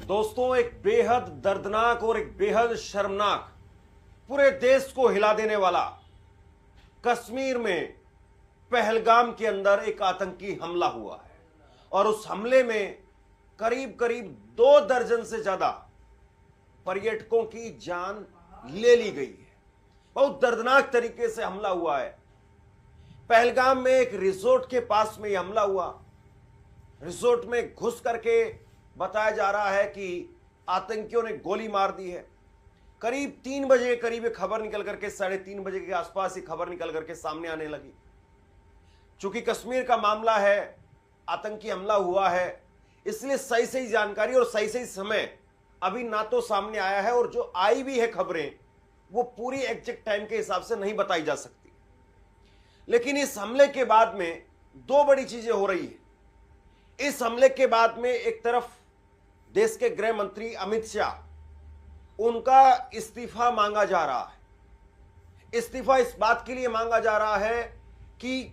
दोस्तों, एक बेहद दर्दनाक और एक बेहद शर्मनाक, पूरे देश को हिला देने वाला कश्मीर में पहलगाम के अंदर एक आतंकी हमला हुआ है और उस हमले में करीब करीब 2 दर्जन से ज्यादा पर्यटकों की जान ले ली गई है। बहुत दर्दनाक तरीके से हमला हुआ है। पहलगाम में एक रिसोर्ट के पास में यह हमला हुआ। रिसोर्ट में घुस करके बताया जा रहा है कि आतंकियों ने गोली मार दी है। करीब 3 बजे करीब एक खबर निकल करके 3:30 बजे के आसपास ही खबर निकल करके सामने आने लगी। चूंकि कश्मीर का मामला है, आतंकी हमला हुआ है, इसलिए सही सही जानकारी और सही सही समय अभी ना तो सामने आया है और जो आई भी है खबरें वो पूरी एग्जैक्ट टाइम के हिसाब से नहीं बताई जा सकती। लेकिन इस हमले के बाद में 2 बड़ी चीजें हो रही है। इस हमले के बाद में एक तरफ देश के गृह मंत्री अमित शाह, उनका इस्तीफा मांगा जा रहा है। इस्तीफा इस बात के लिए मांगा जा रहा है कि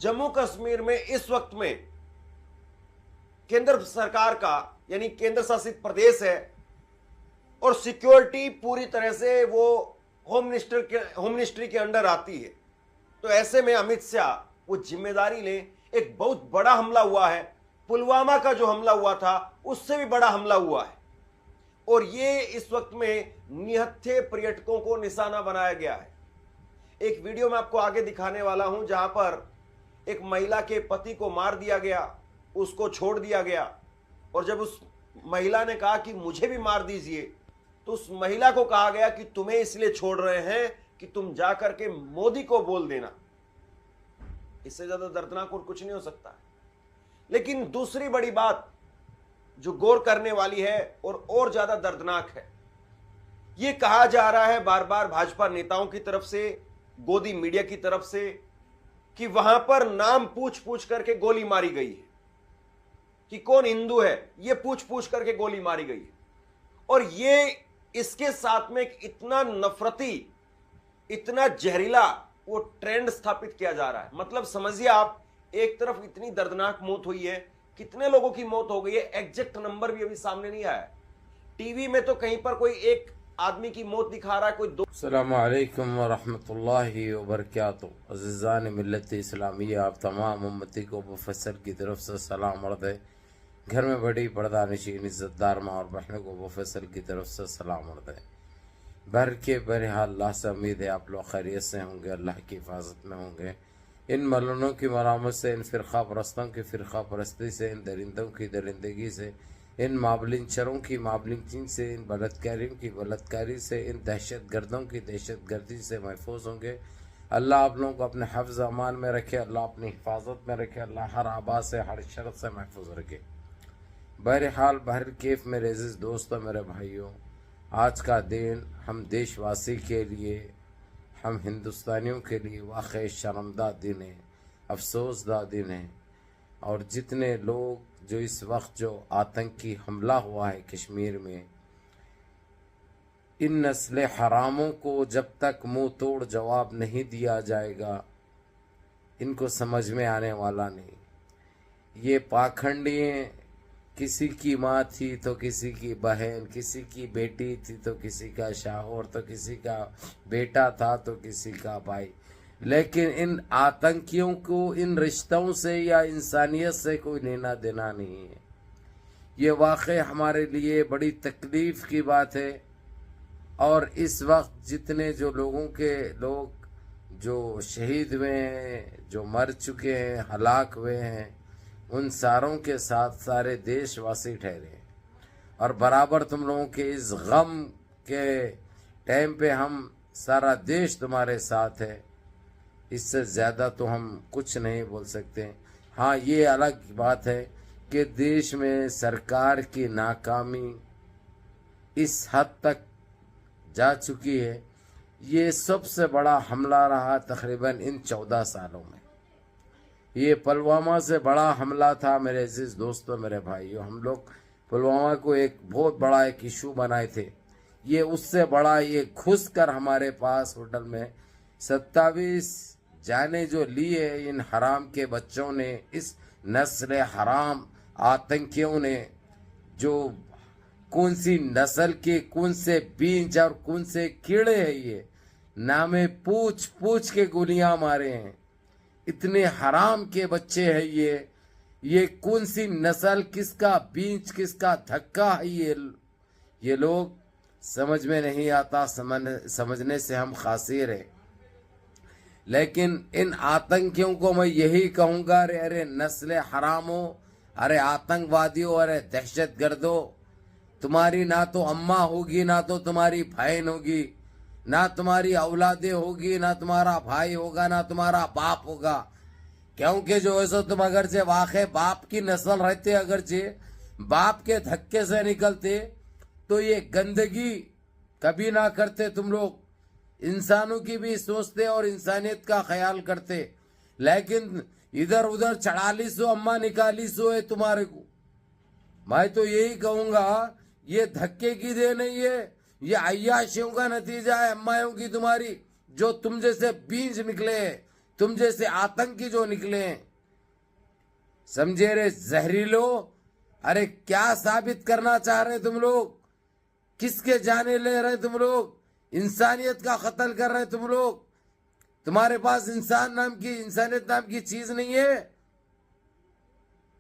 जम्मू कश्मीर में इस वक्त में केंद्र सरकार का यानी केंद्र शासित प्रदेश है और सिक्योरिटी पूरी तरह से वो होम मिनिस्ट्री के अंडर आती है। तो ऐसे में अमित शाह वो जिम्मेदारी लें। एक बहुत बड़ा हमला हुआ है, पुलवामा का जो हमला हुआ था उससे भी बड़ा हमला हुआ है और ये इस वक्त में निहत्थे पर्यटकों को निशाना बनाया गया है। एक वीडियो में आपको आगे दिखाने वाला हूं जहां पर एक महिला के पति को मार दिया गया, उसको छोड़ दिया गया और जब उस महिला ने कहा कि मुझे भी मार दीजिए तो उस महिला को कहा गया कि तुम्हें इसलिए छोड़ रहे हैं कि तुम जाकर के मोदी को बोल देना। इससे ज्यादा दर्दनाक और कुछ नहीं हो सकता। लेकिन दूसरी बड़ी बात जो गौर करने वाली है और ज्यादा दर्दनाक है, यह कहा जा रहा है बार बार भाजपा नेताओं की तरफ से, गोदी मीडिया की तरफ से, कि वहां पर नाम पूछ पूछ करके गोली मारी गई है कि कौन हिंदू है, यह पूछ पूछ करके गोली मारी गई है। और ये इसके साथ में एक इतना नफरती, इतना जहरीला वो ट्रेंड स्थापित किया जा रहा है। मतलब समझिए आप, एक तरफ इतनी दर्दनाक मौत हुई है, कितने लोगों की मौत हो गई है एग्जैक्ट नंबर भी अभी सामने नहीं आया। टीवी में तो कहीं पर कोई एक आदमी की मौत दिखा रहा है, कोई 2। अस्सलामु अलैकुम व रहमतुल्लाहि व बरकातुहू। अज़ीज़ान मिल्लत इस्लामिया, आप तमाम उम्मती को मुफस्सल की तरफ से सलाम अर्ज़ है। घर में बड़ी पर्दा नशीन इज़्ज़तदार माँ और बहनों को मुफस्सल की तरफ से सलाम अर्ज़ है। बहरहाल अल्लाह से उम्मीद है आप लोग खैरियत से होंगे, अल्लाह की हिफाजत में होंगे। इन मलूनों की मरामत से, इन फ़िरक़ा परस्तों की फ़िरक़ा परस्ती से, इन दरिंदों की दरिंदगी से, इन माबलिंचरों की माबलिंचिंग से, इन बलात्कारियों की बलात्कारी से, इन दहशत गर्दों की दहशत गर्दी से महफूज होंगे। अल्लाह आप लोगों को अपने हफ्ज़ अमान में रखे, अल्लाह अपनी हिफाजत में रखे, अल्लाह हर आबा से, हर शर से महफूज रखे। बहरहाल बहरकैफ मेरे अज़ीज़ दोस्तों, मेरे भाइयों, आज का दिन हम देशवासी के लिए, हम हिंदुस्तानियों के लिए वाक़ई शर्मदा दिन है, अफसोसदा दिन है। और जितने लोग जो इस वक्त जो आतंकी हमला हुआ है कश्मीर में, इन नस्ल हरामों को जब तक मुंह तोड़ जवाब नहीं दिया जाएगा, इनको समझ में आने वाला नहीं। ये पाखंडी, किसी की माँ थी तो किसी की बहन, किसी की बेटी थी तो किसी का शाहौर, तो किसी का बेटा था तो किसी का भाई, लेकिन इन आतंकियों को इन रिश्तों से या इंसानियत से कोई लेना देना नहीं है। ये वाक़ई हमारे लिए बड़ी तकलीफ़ की बात है। और इस वक्त जितने जो लोग जो शहीद हुए हैं, जो मर चुके हैं, हलाक हुए हैं, उन सारों के साथ सारे देशवासी ठहरे हैं। और बराबर तुम लोगों के इस गम के टाइम पे हम सारा देश तुम्हारे साथ है। इससे ज़्यादा तो हम कुछ नहीं बोल सकते। हाँ, ये अलग बात है कि देश में सरकार की नाकामी इस हद तक जा चुकी है। ये सबसे बड़ा हमला रहा तकरीबन इन 14 सालों में। ये पुलवामा से बड़ा हमला था मेरे अजीज़ दोस्तों, मेरे भाइयों। हम लोग पुलवामा को एक बहुत बड़ा एक इशू बनाए थे। ये उससे बड़ा, ये घुस कर हमारे पास होटल में 27 जाने जो लिए इन हराम के बच्चों ने, इस नस्ल हराम आतंकियों ने, जो कौन सी नस्ल के, कौन से बीज और कौन से कीड़े हैं ये, नामे पूछ पूछ के गोलियां मारे हैं। इतने हराम के बच्चे हैं ये कौन सी नस्ल, किसका बीज, किसका धक्का है ये लोग समझ में नहीं आता। समझने से हम खासिर हैं। लेकिन इन आतंकियों को मैं यही कहूंगा, अरे नस्ल हरामो, अरे आतंकवादियों, अरे दहशतगर्दों, तुम्हारी ना तो अम्मा होगी, ना तो तुम्हारी बहन होगी, ना तुम्हारी औलादे होगी, ना तुम्हारा भाई होगा, ना तुम्हारा बाप होगा। क्योंकि जो ऐसा तुम अगरचे वाकई बाप की नस्ल रहते, अगरचे बाप के धक्के से निकलते, तो ये गंदगी कभी ना करते। तुम लोग इंसानों की भी सोचते और इंसानियत का ख्याल करते। लेकिन इधर उधर चढ़ा सो अम्मा निकाली सो है तुम्हारे को। मैं तो यही कहूंगा, ये धक्के की दे नहीं है, ये अय्याशियों का नतीजा है अम्माओं की तुम्हारी, जो तुम जैसे बीज निकले हैं, तुम जैसे आतंकी जो निकले हैं। समझे रे जहरीलो, अरे क्या साबित करना चाह रहे तुम लोग? किसके जाने ले रहे तुम लोग? इंसानियत का कत्ल कर रहे तुम लोग। तुम्हारे पास इंसानियत नाम की चीज नहीं है।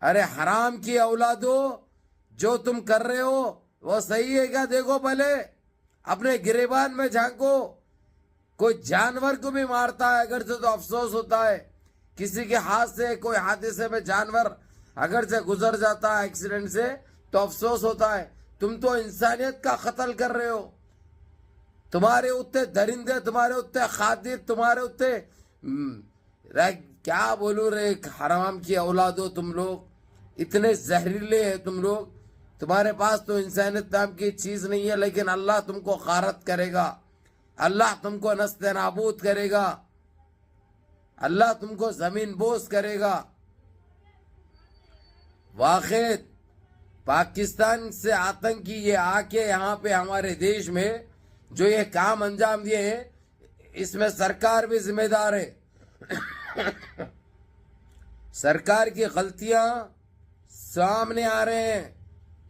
अरे हराम की औलादो, जो तुम कर रहे हो वो सही है क्या? देखो पहले अपने गिरेबान में झांको। कोई जानवर को भी मारता है अगर से तो अफसोस होता है। किसी के हाथ से कोई हादसे में जानवर अगर से गुजर जाता है एक्सीडेंट से तो अफसोस होता है। तुम तो इंसानियत का कत्ल कर रहे हो। तुम्हारे उत्ते दरिंदे, तुम्हारे उत्ते खादिर, तुम्हारे उत्ते क्या बोलूं रे, हराम की औलादो तुम लोग, इतने जहरीले हैं तुम लोग। तुम्हारे पास तो इंसानियत नाम की चीज नहीं है, लेकिन अल्लाह तुमको गारत करेगा, अल्लाह तुमको नस्ते नाबूद करेगा, अल्लाह तुमको जमीन बोस करेगा। वाकई पाकिस्तान से आतंकी ये आके यहाँ पे हमारे देश में जो ये काम अंजाम दिए हैं, इसमें सरकार भी जिम्मेदार है। सरकार की गलतियां सामने आ रहे हैं।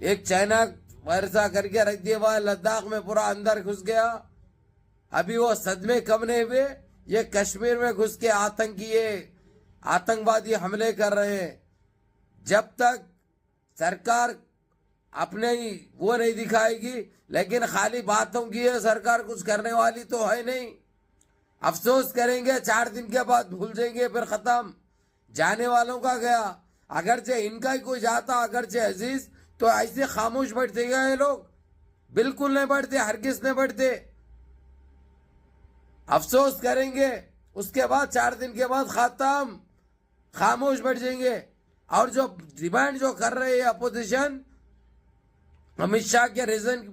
एक चाइना वर्षा करके रख दिया, वह लद्दाख में पूरा अंदर घुस गया। अभी वो सदमे कम नहीं हुए, ये कश्मीर में घुस के आतंकवादी हमले कर रहे हैं। जब तक सरकार अपने ही वो नहीं दिखाएगी, लेकिन खाली बातों की है, सरकार कुछ करने वाली तो है नहीं। अफसोस करेंगे, 4 दिन के बाद भूल जाएंगे, फिर खत्म। जाने वालों का गया। अगरचे इनका ही कोई जाता, अगरचे अजीज, तो ऐसे खामोश बैठते गए ये लोग, बिल्कुल नहीं बैठते, हरगिज नहीं बैठते। अफसोस करेंगे, उसके बाद 4 दिन के बाद खत्म, खामोश बैठ जाएंगे। और जो डिमांड जो कर रहे हैं अपोजिशन, अमित शाह के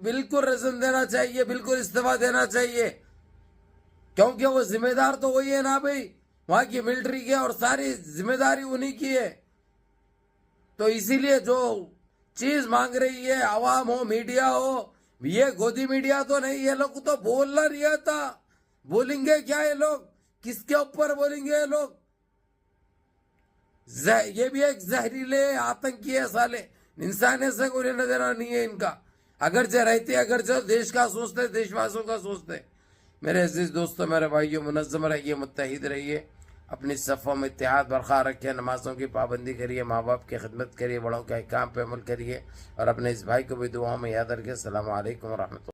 बिल्कुल रीजन देना चाहिए, बिल्कुल इस्तीफा देना चाहिए। क्योंकि वो जिम्मेदार तो वही है ना भाई, वहां की मिलिट्री के, और सारी जिम्मेदारी उन्हीं की है। तो इसीलिए जो चीज मांग रही है आवाम हो, मीडिया हो, ये गोदी मीडिया तो नहीं, ये लोग तो बोलना नहीं आता। बोलेंगे क्या ये लोग? किसके ऊपर बोलेंगे ये लोग? ये भी एक जहरीले आतंकी है साले, इंसानियत से कोई लेना देना नहीं है इनका। अगर से रहते, अगर से देश का सोचते, देशवासियों का सोचते। मेरे अजीज दोस्तों, मेरे भाइयों, मुनज़्ज़म रहिए, मुत्तहिद रहिए, अपनी सफ़ों में इत्तेहाद बरकरार रखिए, नमाज़ों की पाबंदी करिए, माँ बाप की खिदमत करिए, बड़ों के अहकाम पे अमल करिए, और अपने इस भाई को भी दुआओं में याद रखिए। अस्सलामु अलैकुम व रहमतुल्लाह।